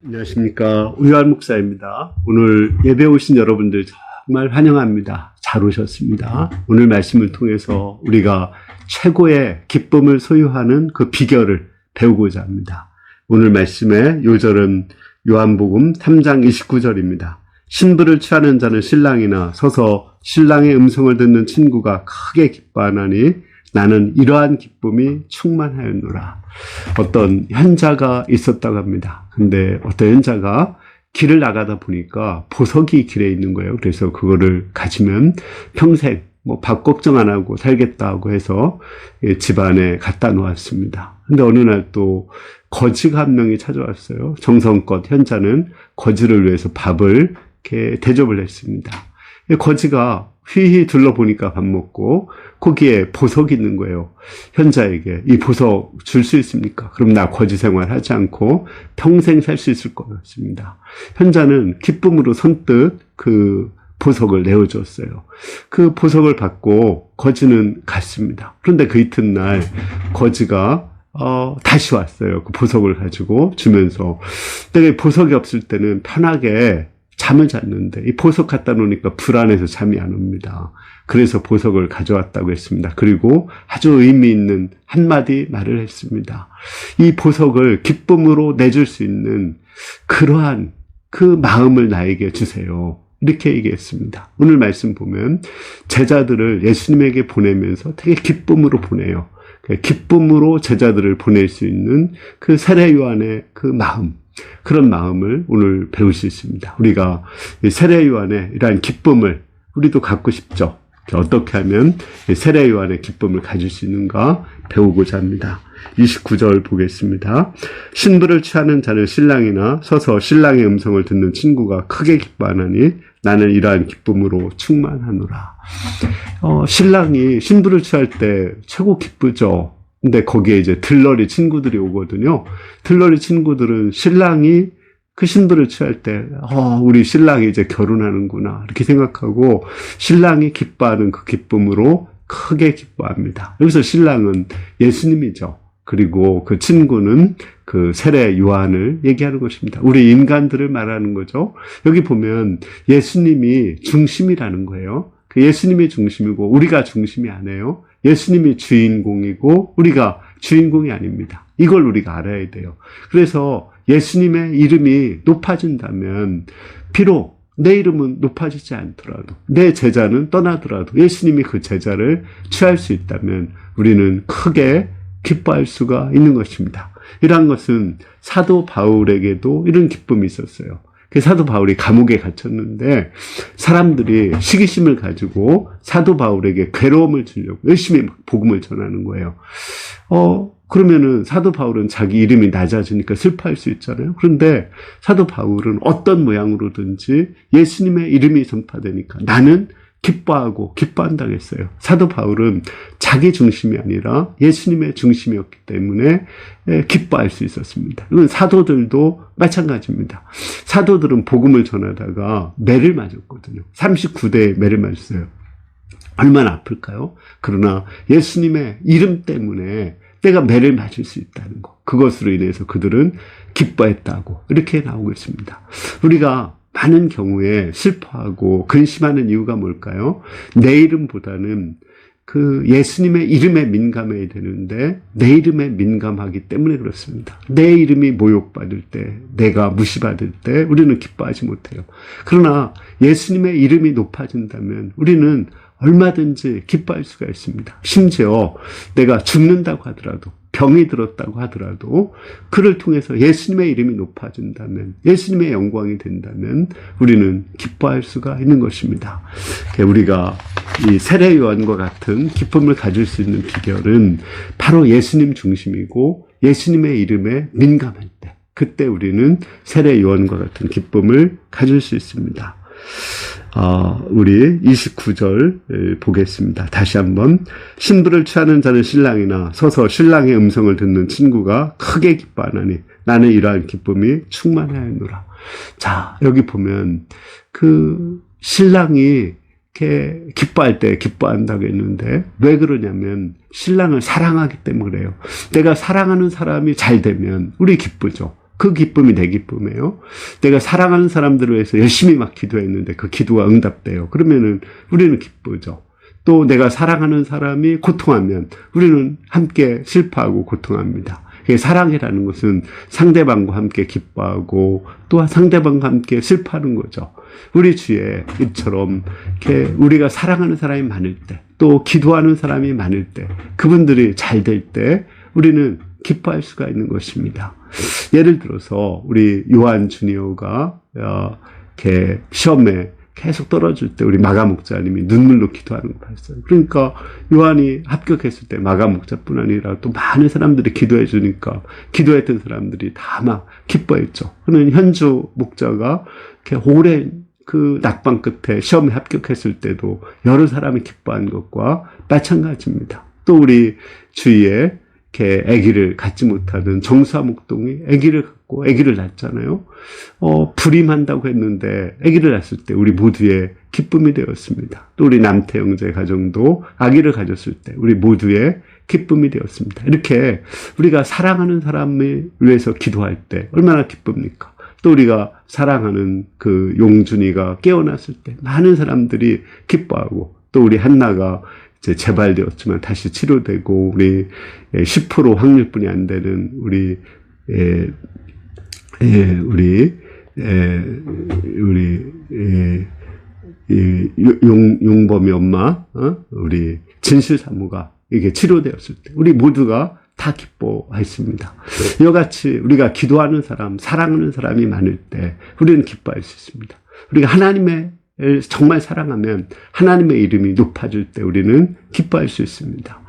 안녕하십니까. 우유한 목사입니다. 오늘 예배 오신 여러분들 정말 환영합니다. 잘 오셨습니다. 오늘 말씀을 통해서 우리가 최고의 기쁨을 소유하는 그 비결을 배우고자 합니다. 오늘 말씀의 요절은 요한복음 3장 29절입니다. 신부를 취하는 자는 신랑이나 서서 신랑의 음성을 듣는 친구가 크게 기뻐하나니 나는 이러한 기쁨이 충만하였노라. 어떤 현자가 있었다고 합니다. 근데 어떤 현자가 길을 나가다 보니까 보석이 길에 있는 거예요. 그래서 그거를 가지면 평생 밥 걱정 안 하고 살겠다고 해서 집안에 갖다 놓았습니다. 근데 어느 날 또 거지가 한 명이 찾아왔어요. 정성껏 현자는 거지를 위해서 밥을 이렇게 대접을 했습니다. 거지가 휘휘 둘러보니까 밥 먹고 거기에 보석이 있는 거예요. 현자에게 이 보석 줄 수 있습니까? 그럼 나 거지 생활 하지 않고 평생 살 수 있을 것 같습니다. 현자는 기쁨으로 선뜻 그 보석을 내어줬어요. 그 보석을 받고 거지는 갔습니다. 그런데 그 이튿날 거지가 다시 왔어요. 그 보석을 가지고 주면서. 내가 보석이 없을 때는 편하게 잠을 잤는데 이 보석 갖다 놓으니까 불안해서 잠이 안 옵니다. 그래서 보석을 가져왔다고 했습니다. 그리고 아주 의미 있는 한마디 말을 했습니다. 이 보석을 기쁨으로 내줄 수 있는 그러한 그 마음을 나에게 주세요. 이렇게 얘기했습니다. 오늘 말씀 보면 제자들을 예수님에게 보내면서 되게 기쁨으로 보내요. 기쁨으로 제자들을 보낼 수 있는 그 세례 요한의 그 마음, 그런 마음을 오늘 배울 수 있습니다. 우리가 세례 요한의 이러한 기쁨을 우리도 갖고 싶죠. 어떻게 하면 세례 요한의 기쁨을 가질 수 있는가 배우고자 합니다. 29절 보겠습니다. 신부를 취하는 자는 신랑이나 서서 신랑의 음성을 듣는 친구가 크게 기뻐하나니 나는 이러한 기쁨으로 충만하노라. 신랑이 신부를 취할 때 최고 기쁘죠. 근데 거기에 이제 들러리 친구들이 오거든요. 들러리 친구들은 신랑이 그 신부를 취할 때, 우리 신랑이 이제 결혼하는구나. 이렇게 생각하고 신랑이 기뻐하는 그 기쁨으로 크게 기뻐합니다. 여기서 신랑은 예수님이죠. 그리고 그 친구는 그 세례 요한을 얘기하는 것입니다. 우리 인간들을 말하는 거죠. 여기 보면 예수님이 중심이라는 거예요. 그 예수님이 중심이고 우리가 중심이 아니에요. 예수님이 주인공이고 우리가 주인공이 아닙니다. 이걸 우리가 알아야 돼요. 그래서 예수님의 이름이 높아진다면 비록 내 이름은 높아지지 않더라도 내 제자는 떠나더라도 예수님이 그 제자를 취할 수 있다면 우리는 크게 기뻐할 수가 있는 것입니다. 이러한 것은 사도 바울에게도 이런 기쁨이 있었어요. 그 사도 바울이 감옥에 갇혔는데 사람들이 시기심을 가지고 사도 바울에게 괴로움을 주려고 열심히 복음을 전하는 거예요. 그러면은 사도 바울은 자기 이름이 낮아지니까 슬퍼할 수 있잖아요. 그런데 사도 바울은 어떤 모양으로든지 예수님의 이름이 전파되니까 나는 기뻐하고 기뻐한다고 했어요. 사도 바울은 자기 중심이 아니라 예수님의 중심이었기 때문에 기뻐할 수 있었습니다. 이건 사도들도 마찬가지입니다. 사도들은 복음을 전하다가 매를 맞았거든요. 39대에 매를 맞았어요. 얼마나 아플까요? 그러나 예수님의 이름 때문에 내가 매를 맞을 수 있다는 것, 그것으로 인해서 그들은 기뻐했다고 이렇게 나오고 있습니다. 우리가 많은 경우에 슬퍼하고 근심하는 이유가 뭘까요? 내 이름보다는 그 예수님의 이름에 민감해야 되는데 내 이름에 민감하기 때문에 그렇습니다. 내 이름이 모욕받을 때, 내가 무시받을 때 우리는 기뻐하지 못해요. 그러나 예수님의 이름이 높아진다면 우리는 얼마든지 기뻐할 수가 있습니다. 심지어 내가 죽는다고 하더라도 병이 들었다고 하더라도 그를 통해서 예수님의 이름이 높아진다면 예수님의 영광이 된다면 우리는 기뻐할 수가 있는 것입니다. 우리가 이 세례 요한과 같은 기쁨을 가질 수 있는 비결은 바로 예수님 중심이고 예수님의 이름에 민감할 때 그때 우리는 세례 요한과 같은 기쁨을 가질 수 있습니다. 우리 29절 보겠습니다. 다시 한번. 신부를 취하는 자는 신랑이나 서서 신랑의 음성을 듣는 친구가 크게 기뻐하나니 나는 이러한 기쁨이 충만하였노라. 자, 여기 보면 그 신랑이 이렇게 기뻐할 때 기뻐한다고 했는데 왜 그러냐면 신랑을 사랑하기 때문에 그래요. 내가 사랑하는 사람이 잘 되면 우리 기쁘죠. 그 기쁨이 내 기쁨이에요. 내가 사랑하는 사람들을 위해서 열심히 막 기도했는데 그 기도가 응답돼요. 그러면은 우리는 기쁘죠. 또 내가 사랑하는 사람이 고통하면 우리는 함께 슬퍼하고 고통합니다. 사랑이라는 것은 상대방과 함께 기뻐하고 또 상대방과 함께 슬퍼하는 거죠. 우리 주에 이처럼 이렇게 우리가 사랑하는 사람이 많을 때, 또 기도하는 사람이 많을 때, 그분들이 잘 될 때 우리는 기뻐할 수가 있는 것입니다. 예를 들어서 우리 요한 주니어가 이렇게 시험에 계속 떨어질 때 우리 마가 목자님이 눈물로 기도하는 거 봤어요. 그러니까 요한이 합격했을 때 마가 목자뿐 아니라 또 많은 사람들이 기도해 주니까 기도했던 사람들이 다 막 기뻐했죠. 그는 현주 목자가 이렇게 오랜 그 낙방 끝에 시험에 합격했을 때도 여러 사람이 기뻐한 것과 마찬가지입니다. 또 우리 주위에 이렇게 아기를 갖지 못하는 정수아 목동이 아기를 갖고 아기를 낳았잖아요. 불임한다고 했는데 아기를 낳았을 때 우리 모두의 기쁨이 되었습니다. 또 우리 남태 형제 가정도 아기를 가졌을 때 우리 모두의 기쁨이 되었습니다. 이렇게 우리가 사랑하는 사람을 위해서 기도할 때 얼마나 기쁩니까? 또 우리가 사랑하는 그 용준이가 깨어났을 때 많은 사람들이 기뻐하고, 또 우리 한나가 이제 재발되었지만 다시 치료되고, 우리 10% 확률뿐이 안 되는 우리 용범이 엄마, 우리 진실 사모가 이게 치료되었을 때 우리 모두가 다 기뻐했습니다. 이와 같이 우리가 기도하는 사람, 사랑하는 사람이 많을 때 우리는 기뻐할 수 있습니다. 우리가 하나님을 정말 사랑하면 하나님의 이름이 높아질 때 우리는 기뻐할 수 있습니다.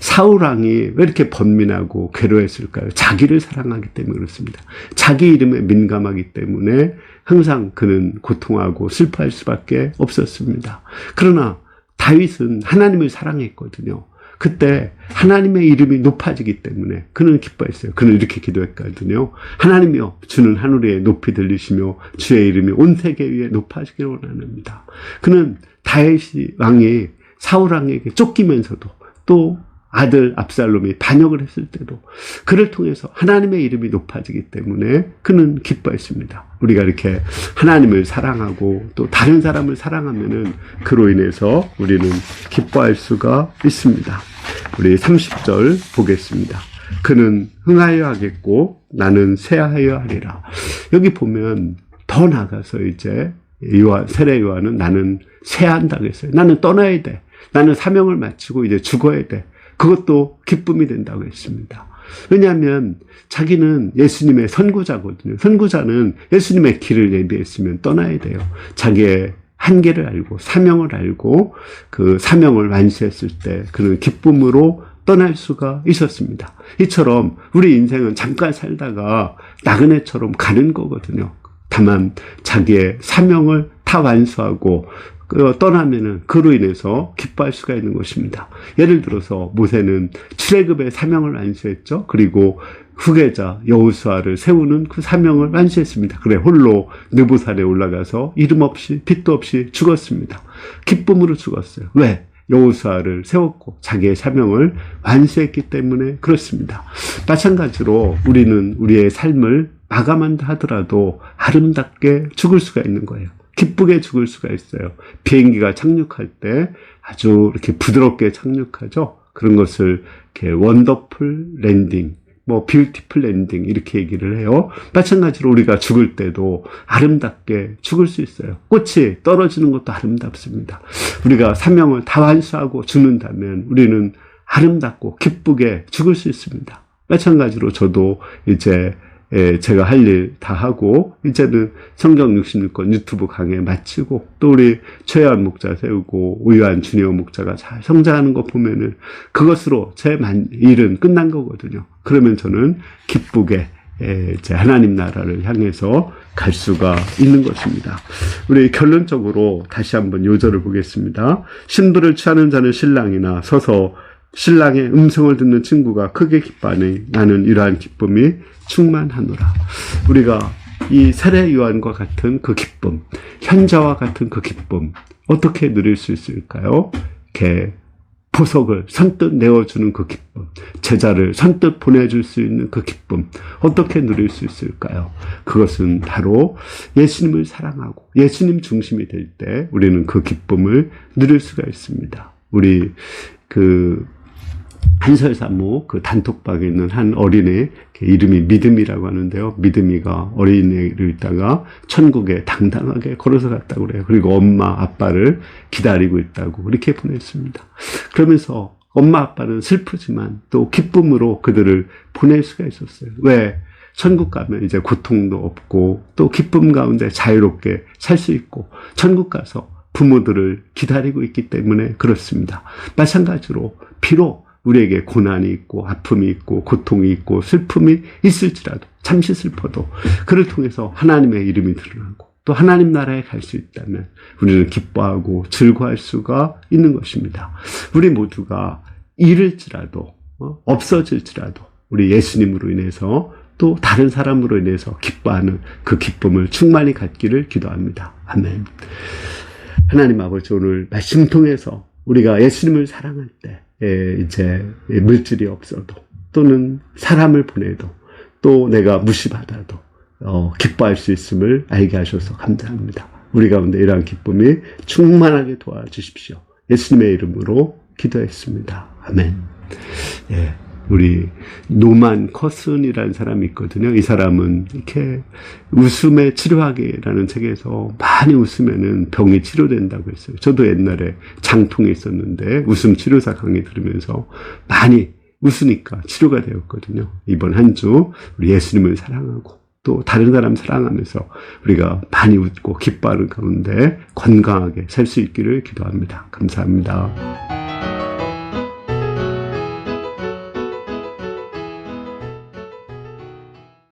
사울왕이 왜 이렇게 번민하고 괴로웠을까요? 자기를 사랑하기 때문에 그렇습니다. 자기 이름에 민감하기 때문에 항상 그는 고통하고 슬퍼할 수밖에 없었습니다. 그러나 다윗은 하나님을 사랑했거든요. 그때 하나님의 이름이 높아지기 때문에 그는 기뻐했어요. 그는 이렇게 기도했거든요. 하나님이여, 주는 하늘에 높이 들리시며 주의 이름이 온 세계 위에 높아지기를 원합니다. 그는 다윗 왕이 사울 왕에게 쫓기면서도, 또 아들 압살롬이 반역을 했을 때도 그를 통해서 하나님의 이름이 높아지기 때문에 그는 기뻐했습니다. 우리가 이렇게 하나님을 사랑하고 또 다른 사람을 사랑하면은 그로 인해서 우리는 기뻐할 수가 있습니다. 우리 30절 보겠습니다. 그는 흥하여 하겠고 나는 쇠하여 하리라. 여기 보면 더 나가서 이제 세례 요한은 나는 쇠한다고 했어요. 나는 떠나야 돼. 나는 사명을 마치고 이제 죽어야 돼. 그것도 기쁨이 된다고 했습니다. 왜냐하면 자기는 예수님의 선구자거든요. 선구자는 예수님의 길을 예비했으면 떠나야 돼요. 자기의 한계를 알고 사명을 알고 그 사명을 완수했을 때 그는 기쁨으로 떠날 수가 있었습니다. 이처럼 우리 인생은 잠깐 살다가 나그네처럼 가는 거거든요. 다만 자기의 사명을 다 완수하고 떠나면은 그로 인해서 기뻐할 수가 있는 것입니다. 예를 들어서 모세는 출애굽의 사명을 완수했죠. 그리고 후계자 여호수아를 세우는 그 사명을 완수했습니다. 그래 홀로 느보산에 올라가서 이름 없이 빛도 없이 죽었습니다. 기쁨으로 죽었어요. 왜? 여호수아를 세웠고 자기의 사명을 완수했기 때문에 그렇습니다. 마찬가지로 우리는 우리의 삶을 마감한다 하더라도 아름답게 죽을 수가 있는 거예요. 기쁘게 죽을 수가 있어요. 비행기가 착륙할 때 아주 이렇게 부드럽게 착륙하죠. 그런 것을 이렇게 원더풀 랜딩, 뷰티풀 랜딩 이렇게 얘기를 해요. 마찬가지로 우리가 죽을 때도 아름답게 죽을 수 있어요. 꽃이 떨어지는 것도 아름답습니다. 우리가 사명을 다 완수하고 죽는다면 우리는 아름답고 기쁘게 죽을 수 있습니다. 마찬가지로 저도 이제 제가 할 일 다 하고 이제는 성경 66권 유튜브 강의 마치고 또 우리 최요한 목자 세우고 오유한 주니어 목자가 잘 성장하는 거 보면은 그것으로 제 일은 끝난 거거든요. 그러면 저는 기쁘게 이제 하나님 나라를 향해서 갈 수가 있는 것입니다. 우리 결론적으로 다시 한번 요절을 보겠습니다. 신부를 취하는 자는 신랑이나 서서 신랑의 음성을 듣는 친구가 크게 기뻐하니 나는 이러한 기쁨이 충만하노라. 우리가 이 세례 요한과 같은 그 기쁨, 현자와 같은 그 기쁨 어떻게 누릴 수 있을까요? 이렇게 보석을 선뜻 내어주는 그 기쁨, 제자를 선뜻 보내줄 수 있는 그 기쁨, 어떻게 누릴 수 있을까요? 그것은 바로 예수님을 사랑하고 예수님 중심이 될 때 우리는 그 기쁨을 누릴 수가 있습니다. 우리 한설사모 단톡방에 있는 한 어린애, 이름이 믿음이라고 하는데요. 믿음이가 어린애로 있다가 천국에 당당하게 걸어서 갔다고 그래요. 그리고 엄마, 아빠를 기다리고 있다고 그렇게 보냈습니다. 그러면서 엄마, 아빠는 슬프지만 또 기쁨으로 그들을 보낼 수가 있었어요. 왜? 천국 가면 이제 고통도 없고 또 기쁨 가운데 자유롭게 살 수 있고 천국 가서 부모들을 기다리고 있기 때문에 그렇습니다. 마찬가지로 비록 우리에게 고난이 있고 아픔이 있고 고통이 있고 슬픔이 있을지라도 잠시 슬퍼도 그를 통해서 하나님의 이름이 드러나고 또 하나님 나라에 갈 수 있다면 우리는 기뻐하고 즐거워할 수가 있는 것입니다. 우리 모두가 잃을지라도 없어질지라도 우리 예수님으로 인해서 또 다른 사람으로 인해서 기뻐하는 그 기쁨을 충만히 갖기를 기도합니다. 아멘. 하나님 아버지, 오늘 말씀 통해서 우리가 예수님을 사랑할 때 이제 물질이 없어도 또는 사람을 보내도 또 내가 무시받아도 기뻐할 수 있음을 알게 하셔서 감사합니다. 우리 가운데 이러한 기쁨이 충만하게 도와주십시오. 예수님의 이름으로 기도했습니다. 아멘. 예. 우리 노만 커슨이라는 사람이 있거든요. 이 사람은 이렇게 웃음의 치료하기라는 책에서 많이 웃으면은 병이 치료된다고 했어요. 저도 옛날에 장통이 있었는데 웃음 치료사 강의 들으면서 많이 웃으니까 치료가 되었거든요. 이번 한 주 우리 예수님을 사랑하고 또 다른 사람 사랑하면서 우리가 많이 웃고 기뻐하는 가운데 건강하게 살 수 있기를 기도합니다. 감사합니다.